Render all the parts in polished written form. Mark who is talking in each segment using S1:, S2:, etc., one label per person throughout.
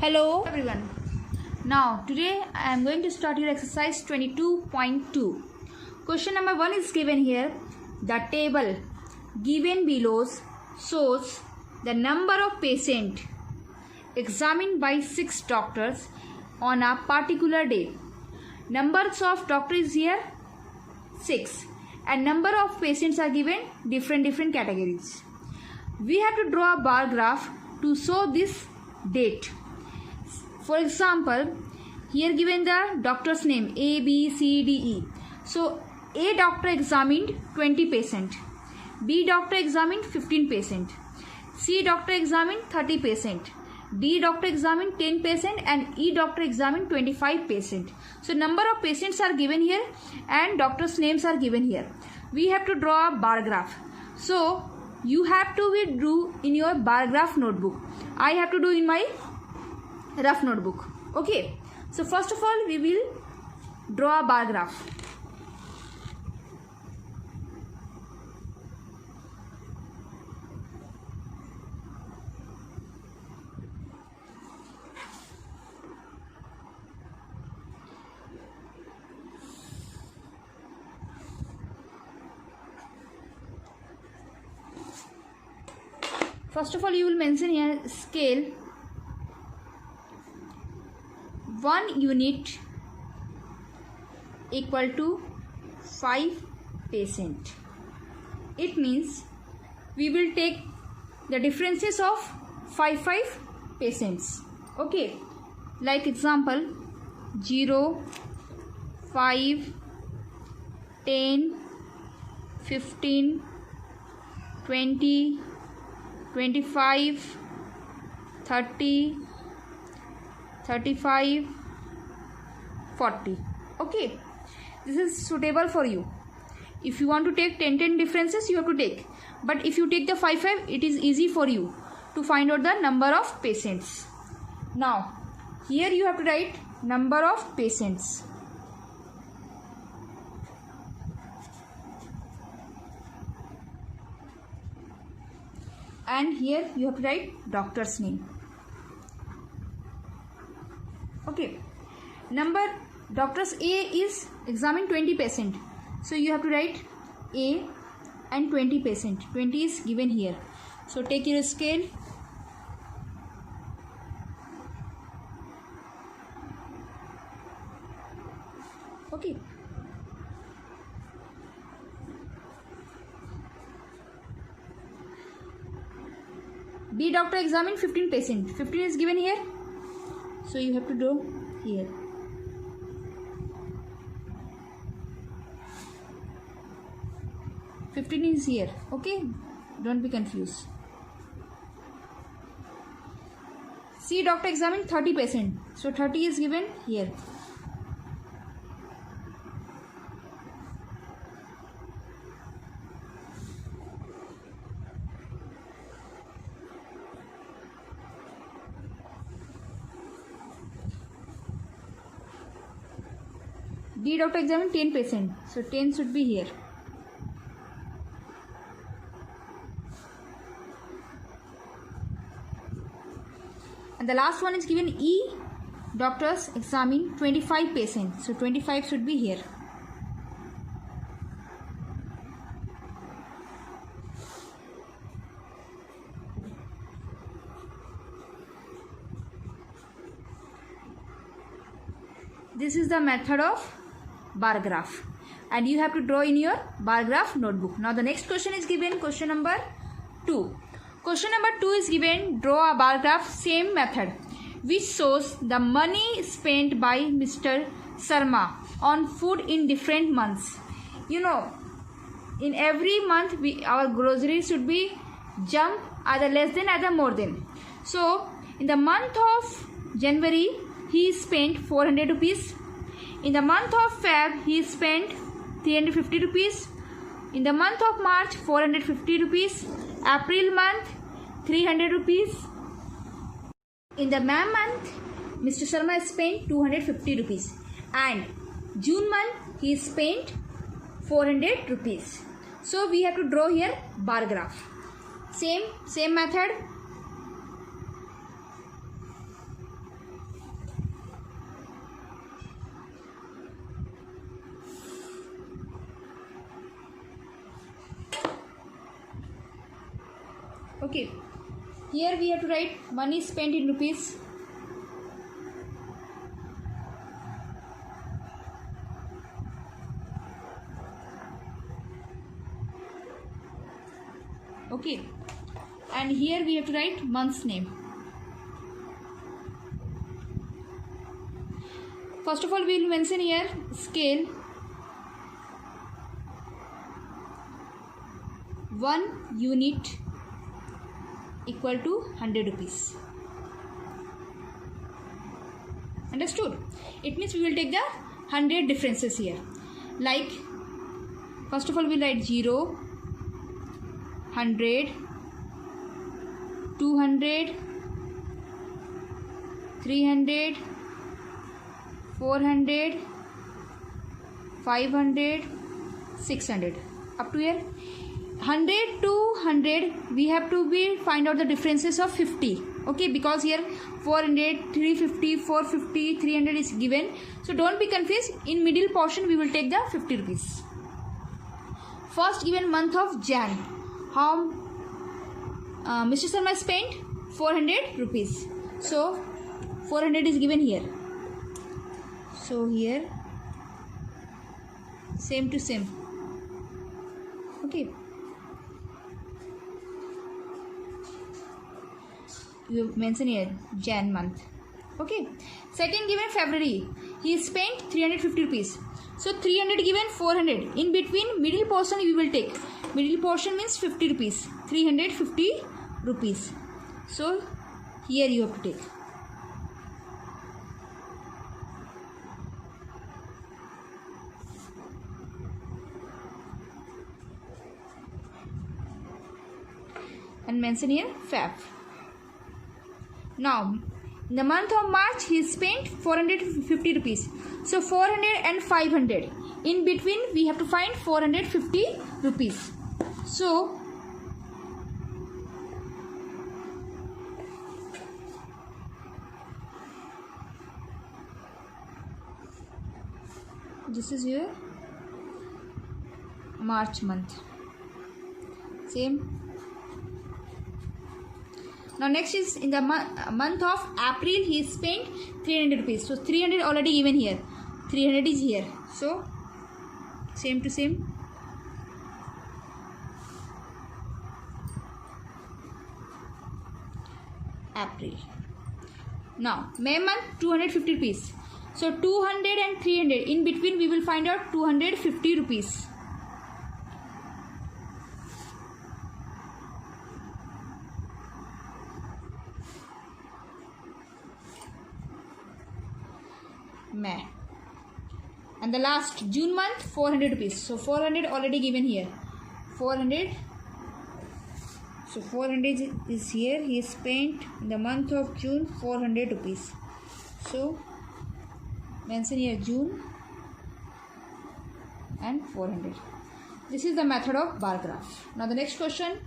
S1: Hello everyone. Now today I am going to start your exercise 22.2. Question number 1 is given here. The table given below shows the number of patients examined by 6 doctors on a particular day. Numbers of doctors here 6 and number of patients are given different categories. We have to draw a bar graph to show this date. For example, here given the doctor's name A, B, C, D, E. So A doctor examined 20 patients, B doctor examined 15 patients, C doctor examined 30 patients, D doctor examined 10 patients and E doctor examined 25 patients. So number of patients are given here and doctors' names are given here. We have to draw a bar graph. So you have to do in your bar graph notebook. I have to do in my rough notebook. Okay, so first of all we will draw a bar graph. First of all you will mention here scale 1 unit equal to 5 patient. It means we will take the differences of 5 patients. Okay, like example 0, 5, 10, 15, 20, 25, 30, 35, 40. Okay, this is suitable for you. If you want to take 10 differences you have to take, but if you take the 5 it is easy for you to find out the number of patients. Now here you have to write number of patients. And here you have to write doctor's name. Okay, number doctors A is examined 20 patients, so you have to write A and 20 patients. 20 is given here, so take your scale. Okay, B doctor examined 15 patients. 15 is given here, so you have to do here. $15 is here. Okay, don't be confused. C doctor examined 30 patients, so 30 is given here. D doctor examined 10 patients, so 10 should be here. And the last one is given E doctors examined 25 patients, so 25 should be here. This is the method of bar graph and you have to draw in your bar graph notebook. Now the next question is given, question number 2. Question number 2 is given, draw a bar graph, same method, which shows the money spent by Mr. Sharma on food in different months. You know, in every month our groceries should be jump either less than either more than. So in the month of January he spent 400 rupees. In the month of Feb he spent 350 rupees. In the month of March 450 rupees. April month 300 rupees. In the May month Mr. Sharma spent 250 rupees and June month he spent 400 rupees. So we have to draw here bar graph. Same method. Okay, here we have to write money spent in rupees. Okay, and here we have to write month's name. First of all, we will mention here scale 1 unit equal to 100 rupees. Understood? It means we will take the 100 differences here. Like, first of all, we will write 0, 100, 200, 300, 400, 500, 600. Up to here. 100 to 100 we have to find out the differences of 50. Okay, because here 400, 350, 450, 300 is given. So don't be confused. In middle portion we will take the 50 rupees. First given month of Jan. How Mr. Sharma spent 400 rupees. So 400 is given here. So here same to same. Okay. You mention here Jan month. Okay. Second given February. He spent 350 rupees. So 300 given 400. In between middle portion we will take. Middle portion means 50 rupees. 350 rupees. So here you have to take. And mention here Feb. Now, in the month of March, he spent 450 rupees. So 400 and 500. In between, we have to find 450 rupees. So this is your March month. Same. Now next is in the month of April, he spent 300 rupees. So 300 already given here. 300 is here. So same to same. April. Now May month 250 rupees. So 200 and 300. In between we will find out 250 rupees. May. And the last June month 400 rupees. So 400 already given here. 400. So 400 is here. He spent in the month of June 400 rupees. So mention here June and 400. This is the method of bar graph. Now the next question.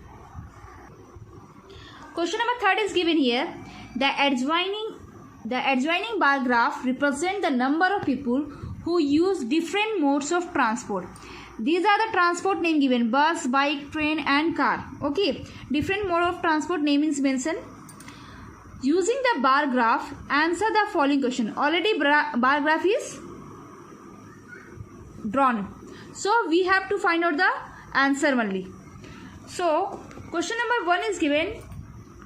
S1: Question number 3 is given here. The adjoining bar graph represents the number of people who use different modes of transport. These are the transport name given: bus, bike, train and car. Okay, different mode of transport name is mentioned. Using the bar graph, answer the following question. Already bar graph is drawn. So we have to find out the answer only. So question number 1 is given.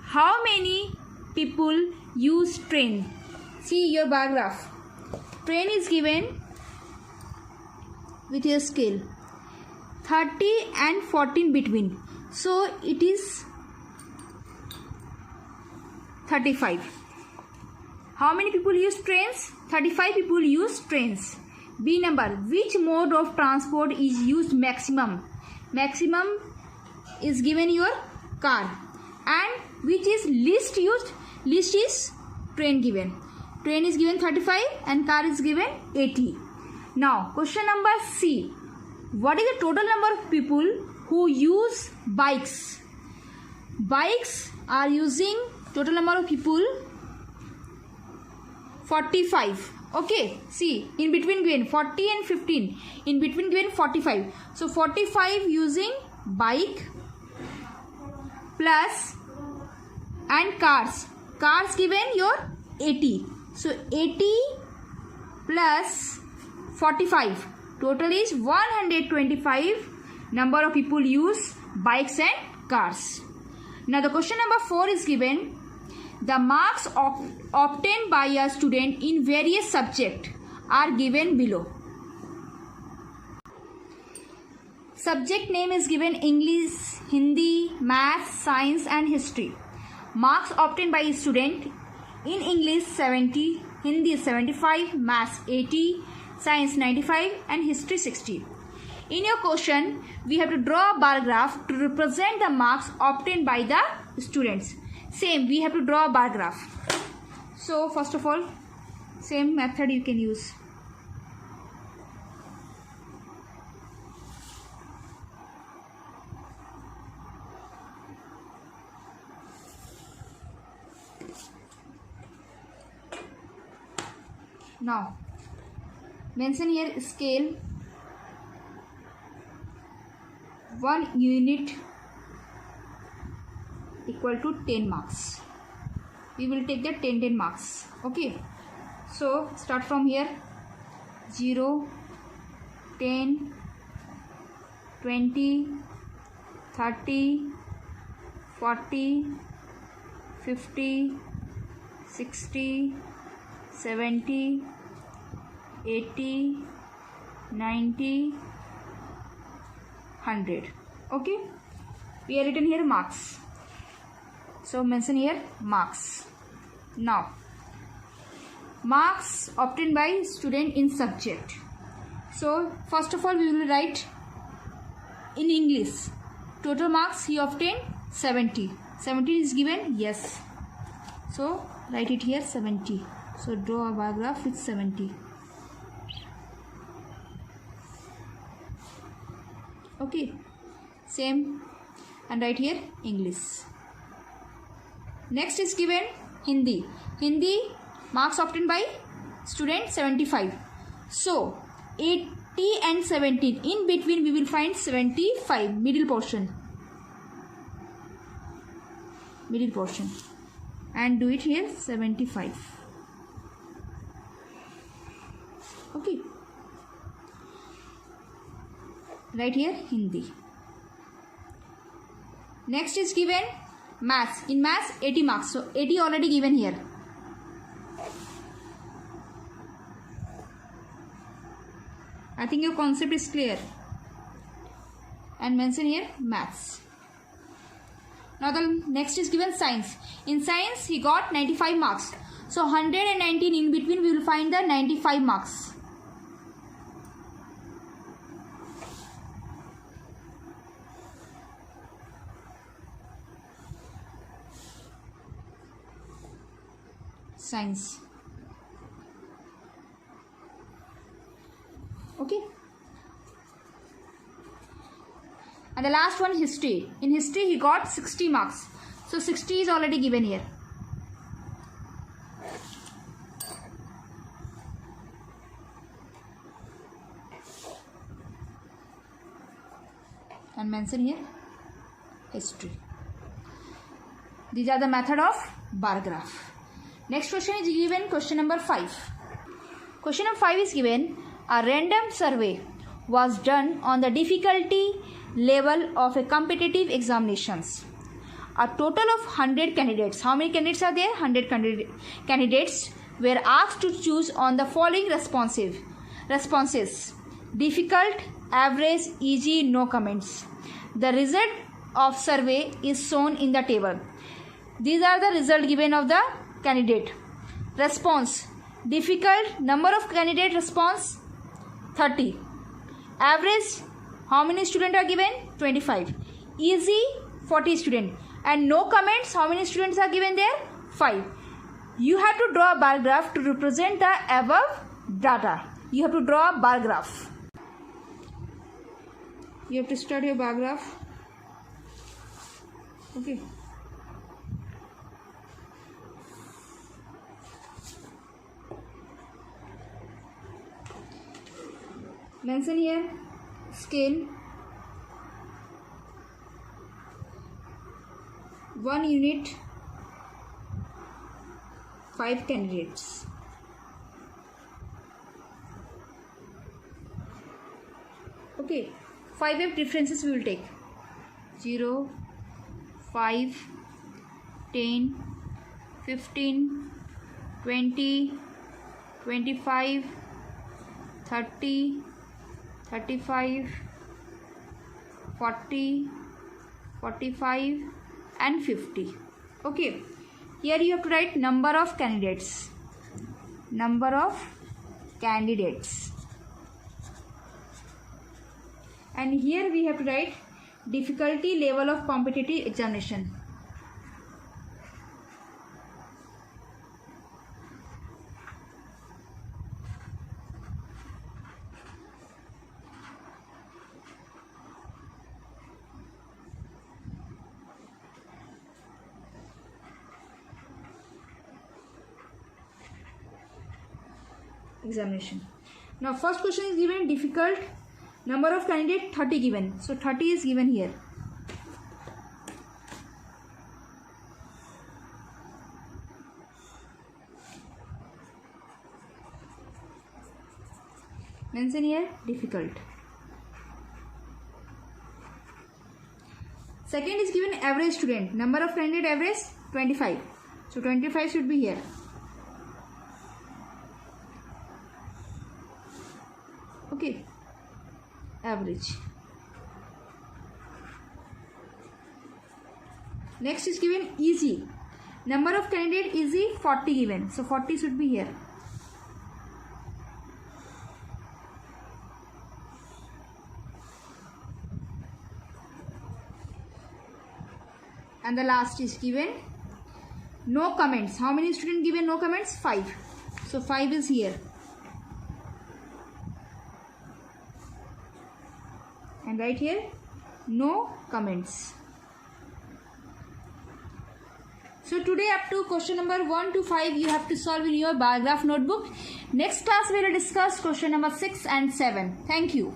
S1: How many people use train? See your bar graph. Train is given with your scale 30 and 14 between. So it is 35. How many people use trains? 35 people use trains. B number. Which mode of transport is used maximum? Maximum is given your car. And which is least used? Least is train given. Train is given 35 and car is given 80. Now question number C. What is the total number of people who use bikes? Bikes are using total number of people 45. Okay, see in between given 40 and 15. In between given 45. So 45 using bike plus and cars given your 80. So 80 plus 45, total is 125 number of people use bikes and cars. Now the question number 4 is given. The marks obtained by a student in various subjects are given below. Subject name is given English, Hindi, Maths, Science and History. Marks obtained by a student in English 70, Hindi 75, Maths 80, Science 95 and History 60. In your question, we have to draw a bar graph to represent the marks obtained by the students. Same, we have to draw a bar graph. So first of all, same method you can use. Now mention here scale 1 unit equal to 10 marks. We will take the 10 marks. Okay, so start from here 0, 10, 20, 30, 40, 50, 60, 70, 80, 90, 100. Okay, we are written here marks. So mention here marks. Now marks obtained by student in subject. So first of all we will write in English. Total marks he obtained 70. 70 is given, yes. So write it here 70. So draw a bar graph with 70. Okay, same, and write here English. Next is given Hindi. Hindi marks obtained by student 75. So 80 and 17, in between we will find 75, middle portion, and do it here 75. Okay, right here Hindi. Next is given Maths. In Maths 80 marks, so 80 already given here. I think your concept is clear. And mention here Maths. Now the next is given Science. In Science he got 95 marks. So 119, in between we will find the 95 marks. Science. Okay. And the last one, History. In History he got 60 marks. So 60 is already given here. And mention here History. These are the method of bar graph. Next question is given, question number 5. Question number 5 is given, a random survey was done on the difficulty level of a competitive examinations. A total of 100 candidates. How many candidates are there? 100 candidates were asked to choose on the following responses. Difficult, average, easy, no comments. The result of survey is shown in the table. These are the result given of the candidate. Response: difficult, number of candidate response 30. Average, how many students are given? 25. Easy, 40 students. And no comments, how many students are given there? 5. You have to draw a bar graph to represent the above data. You have to draw a bar graph. You have to start your bar graph. Okay. Mention here scale 1 unit 5 candidates. Okay, 5 differences we will take. 0, 5, 10, 15, 20, 25, 30, 35, 40, 45 and 50. Okay, here you have to write number of candidates. Number of candidates. And here we have to write difficulty level of competitive examination. Examination. Now first question is given difficult, number of candidate 30 given. So 30 is given here. Mention here difficult. Second is given average student, number of candidate average 25. So 25 should be here. Okay, average. Next is given easy, number of candidate easy 40 given, so 40 should be here. And the last is given no comments. How many students given no comments? 5. So 5 is here. And right here no comments. So today up to question number 1 to 5 you have to solve in your bar graph notebook. Next class we will discuss question number 6 and 7. Thank you.